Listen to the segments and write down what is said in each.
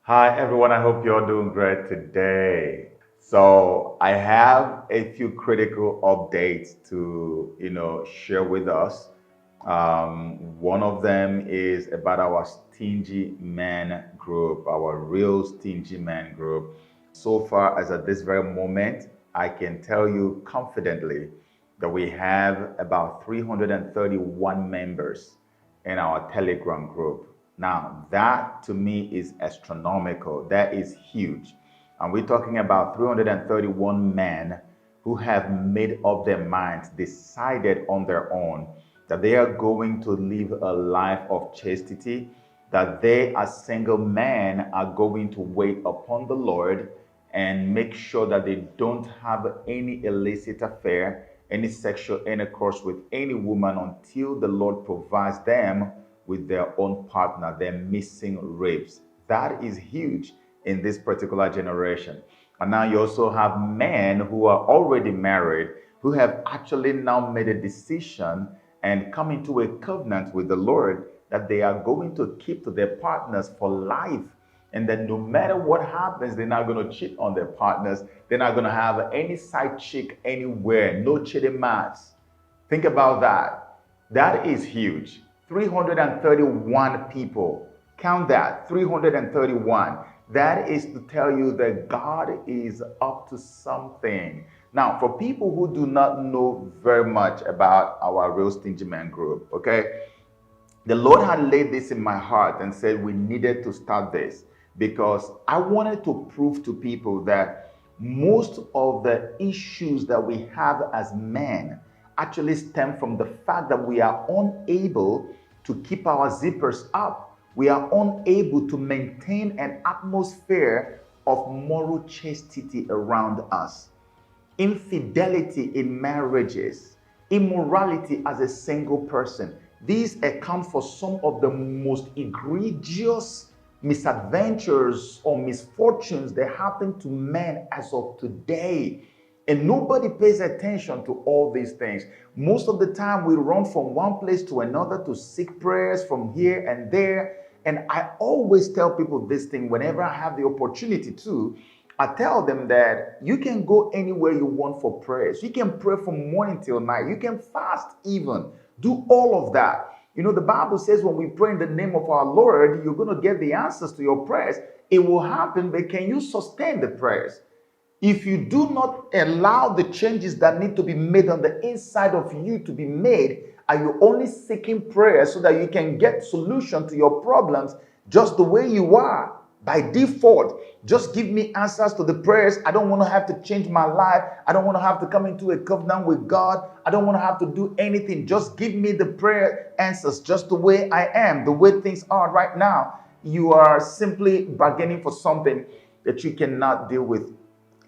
Hi everyone, I hope you're doing great today. So I have a few critical updates to share with us. One of them is about our stingy man group, our real stingy man group. So far as at this very moment, I can tell you confidently that we have about 331 members in our Telegram group. Now, that to me is astronomical. That is huge. And we're talking about 331 men who have made up their minds, decided on their own that they are going to live a life of chastity, that they, as single men, are going to wait upon the Lord and make sure that they don't have any illicit affair, any sexual intercourse with any woman until the Lord provides them with their own partner, their missing ribs. That is huge in this particular generation. And now you also have men who are already married, who have actually now made a decision and come into a covenant with the Lord that they are going to keep to their partners for life. And that no matter what happens, they're not going to cheat on their partners. They're not going to have any side chick anywhere, no cheating mats. Think about that. That is huge. 331 people. Count that, 331. That is to tell you that God is up to something. Now, for people who do not know very much about our Real Stingy Man group, okay, the Lord had laid this in my heart and said we needed to start this because I wanted to prove to people that most of the issues that we have as men actually stem from the fact that we are unable to keep our zippers up. We are unable to maintain an atmosphere of moral chastity around us. Infidelity in marriages, immorality as a single person. These account for some of the most egregious misadventures or misfortunes that happen to men as of today. And nobody pays attention to all these things. Most of the time, we run from one place to another to seek prayers from here and there. And I always tell people this thing whenever I have the opportunity to. I tell them that you can go anywhere you want for prayers. You can pray from morning till night. You can fast even. Do all of that. You know, the Bible says when we pray in the name of our Lord, you're going to get the answers to your prayers. It will happen, but can you sustain the prayers? If you do not allow the changes that need to be made on the inside of you to be made, are you only seeking prayer so that you can get solution to your problems just the way you are? By default, just give me answers to the prayers. I don't want to have to change my life. I don't want to have to come into a covenant with God. I don't want to have to do anything. Just give me the prayer answers just the way I am, the way things are right now. You are simply bargaining for something that you cannot deal with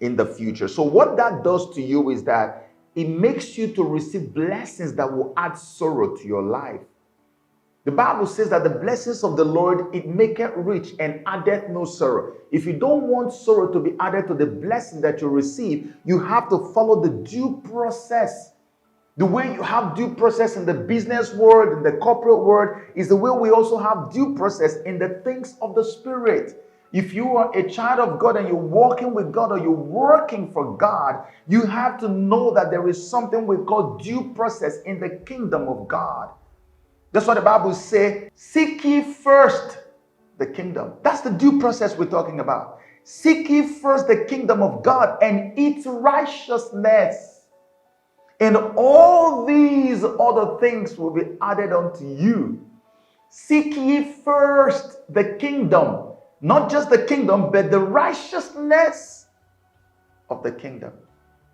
in the future. So what that does to you is that it makes you to receive blessings that will add sorrow to your life. The Bible says that the blessings of the Lord, it maketh rich and addeth no sorrow. If you don't want sorrow to be added to the blessing that you receive, you have to follow the due process. The way you have due process in the business world, in the corporate world, is the way we also have due process in the things of the Spirit. If you are a child of God and you're walking with God or you're working for God, you have to know that there is something we call due process in the kingdom of God. That's what the Bible says, seek ye first the kingdom. That's the due process we're talking about. Seek ye first the kingdom of God and its righteousness. And all these other things will be added unto you. Seek ye first the kingdom. Not just the kingdom, but the righteousness of the kingdom.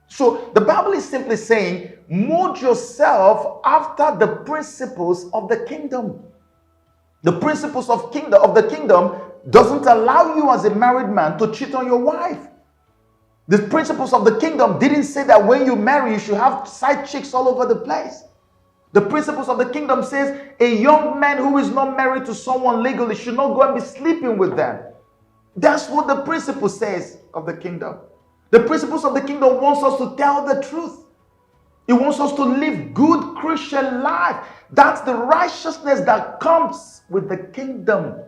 So the Bible is simply saying, mold yourself after the principles of the kingdom. The principles of the kingdom doesn't allow you as a married man to cheat on your wife. The principles of the kingdom didn't say that when you marry, you should have side chicks all over the place. The principles of the kingdom says a young man who is not married to someone legally should not go and be sleeping with them. That's what the principle says of the kingdom. The principles of the kingdom wants us to tell the truth. It wants us to live good Christian life. That's the righteousness that comes with the kingdom.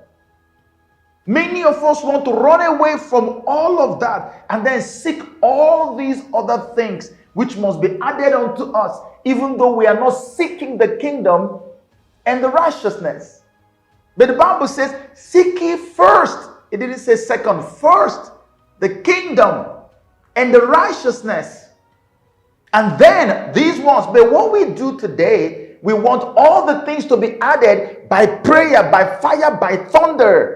Many of us want to run away from all of that and then seek all these other things which must be added unto us, even though we are not seeking the kingdom and the righteousness. But the Bible says, seek ye first. It didn't say second, first the kingdom and the righteousness. And then these ones. But what we do today, we want all the things to be added by prayer, by fire, by thunder.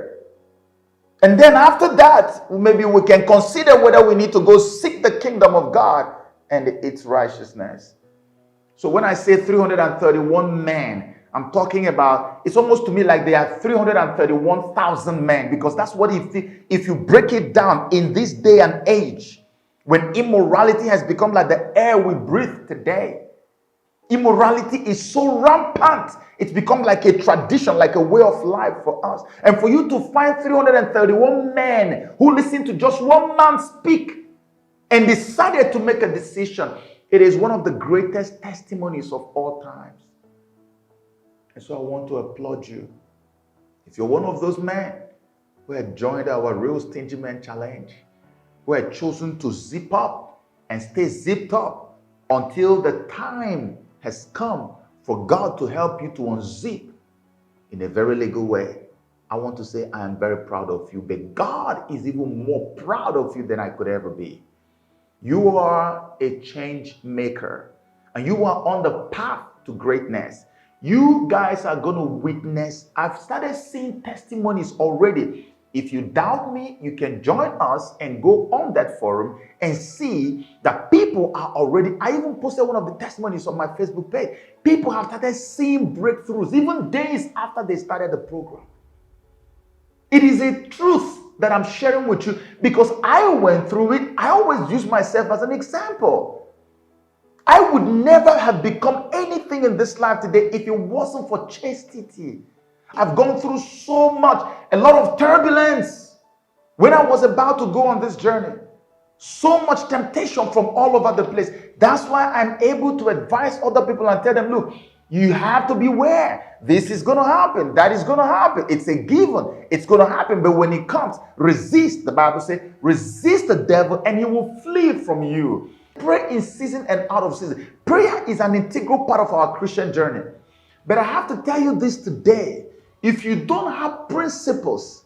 And then after that, maybe we can consider whether we need to go seek the kingdom of God and its righteousness. So when I say 331 men, I'm talking about, it's almost to me like there are 331,000 men, because that's what if you break it down in this day and age, when immorality has become like the air we breathe today. Immorality is so rampant. It's become like a tradition, like a way of life for us. And for you to find 331 men who listened to just one man speak and decided to make a decision, it is one of the greatest testimonies of all times. And so I want to applaud you. If you're one of those men who had joined our Real Stingy Men Challenge, who had chosen to zip up and stay zipped up until the time has come for God to help you to unzip in a very legal way, I want to say I am very proud of you. But God is even more proud of you than I could ever be. You are a change maker, and you are on the path to greatness. You guys are going to witness. I've started seeing testimonies already. If you doubt me, you can join us and go on that forum and see that people are already, I even posted one of the testimonies on my Facebook page. People have started seeing breakthroughs even days after they started the program. It is a truth that I'm sharing with you because I went through it. I always use myself as an example. I would never have become anything in this life today if it wasn't for chastity. I've gone through so much, a lot of turbulence when I was about to go on this journey. So much temptation from all over the place. That's why I'm able to advise other people and tell them, look, you have to beware. This is going to happen. That is going to happen. It's a given. It's going to happen. But when it comes, resist. The Bible says, resist the devil and he will flee from you. Pray in season and out of season. Prayer is an integral part of our Christian journey. But I have to tell you this today. If you don't have principles,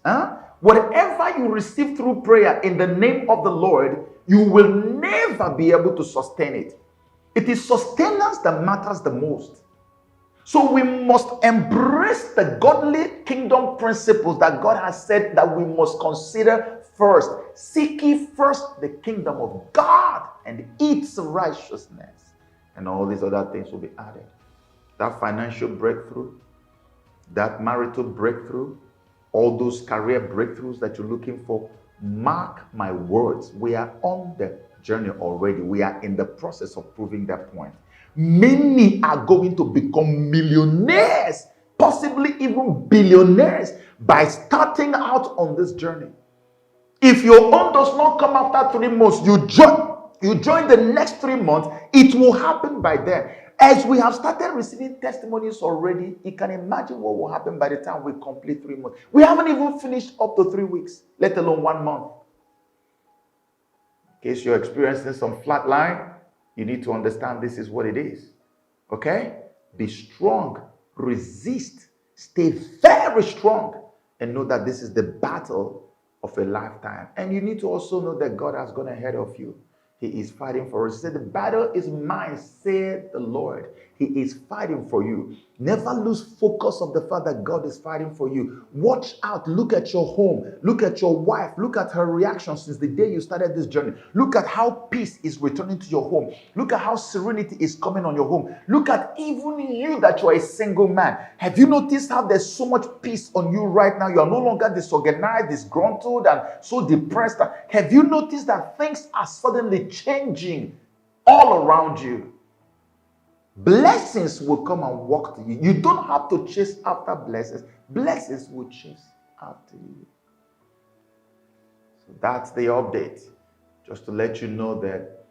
whatever you receive through prayer in the name of the Lord, you will never be able to sustain it. It is sustenance that matters the most. So we must embrace the godly kingdom principles that God has said that we must consider first. Seek ye first the kingdom of God and its righteousness, and all these other things will be added. That financial breakthrough, that marital breakthrough, all those career breakthroughs that you're looking for, mark my words, we are on the journey already. We are in the process of proving that point. Many are going to become millionaires, possibly even billionaires, by starting out on this journey. If your own does not come after 3 months, you join the next 3 months, it will happen by then. As we have started receiving testimonies already, you can imagine what will happen by the time we complete 3 months. We haven't even finished up to 3 weeks, let alone 1 month. In case you're experiencing some flat line, you need to understand this is what it is. Okay? Be strong, resist, stay very strong, and know that this is the battle of a lifetime. And you need to also know that God has gone ahead of you. He is fighting for us. He said, the battle is mine, said the Lord. He is fighting for you. Never lose focus of the fact that God is fighting for you. Watch out. Look at your home. Look at your wife. Look at her reaction since the day you started this journey. Look at how peace is returning to your home. Look at how serenity is coming on your home. Look at even you that you are a single man. Have you noticed how there's so much peace on you right now? You are no longer disorganized, disgruntled, and so depressed. Have you noticed that things are suddenly changing all around you? Blessings will come and walk to you. You don't have to chase after blessings. Blessings will chase after you. So that's the update. Just to let you know that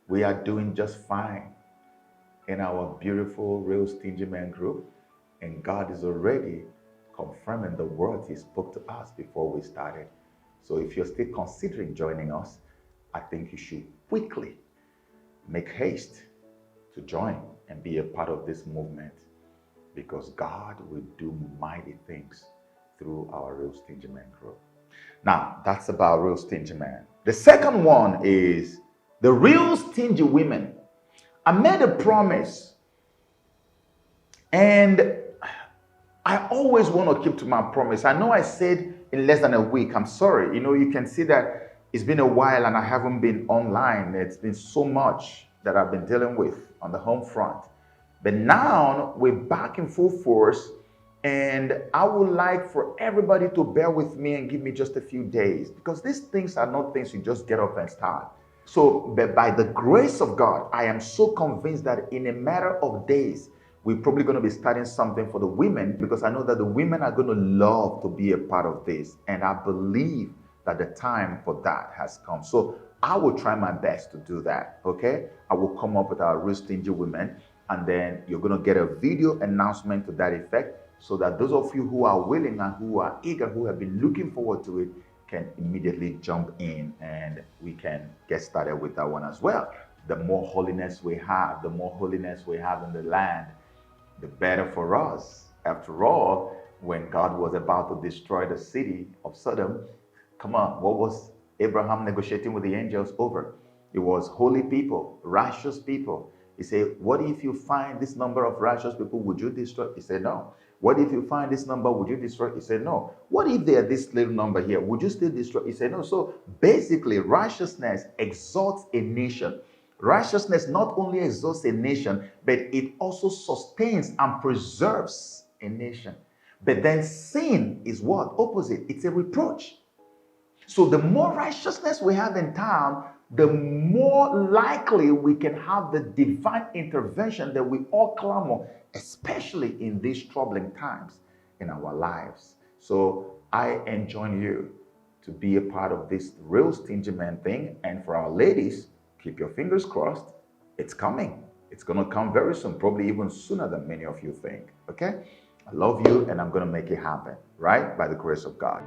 we are doing just fine in our beautiful Real Stingy Men group. And God is already confirming the words he spoke to us before we started. So if you're still considering joining us, I think you should quickly make haste to join and be a part of this movement, because God will do mighty things through our Real Stingy Man group. Now, that's about Real Stingy Man. The second one is the Real Stingy Women. I made a promise, and I always want to keep to my promise. I know I said in less than a week. I'm sorry. You can see that it's been a while and I haven't been online. It's been so much that I've been dealing with on the home front. But now we're back in full force, and I would like for everybody to bear with me and give me just a few days, because these things are not things you just get up and start. So, but by the grace of God, I am so convinced that in a matter of days, we're probably going to be starting something for the women, because I know that the women are going to love to be a part of this. And I believe that the time for that has come. So I will try my best to do that, okay? I will come up with our Real Stingy Women, and then you're going to get a video announcement to that effect, so that those of you who are willing and who are eager, who have been looking forward to it, can immediately jump in and we can get started with that one as well. The more holiness we have, the more holiness we have in the land, the better for us. After all, when God was about to destroy the city of Sodom, come on, what was Abraham negotiating with the angels over? It was holy people, righteous people. He said, what if you find this number of righteous people, would you destroy? He said, no. What if you find this number, would you destroy? He said, no. What if there are this little number here, would you still destroy? He said, no. So basically, righteousness exalts a nation. Righteousness not only exalts a nation, but it also sustains and preserves a nation. But then sin is what? Opposite. It's a reproach. So the more righteousness we have in town, the more likely we can have the divine intervention that we all clamor, especially in these troubling times in our lives. So I enjoin you to be a part of this Real Stingy Man thing. And for our ladies, keep your fingers crossed. It's coming. It's going to come very soon, probably even sooner than many of you think. Okay? I love you, and I'm going to make it happen, right? By the grace of God.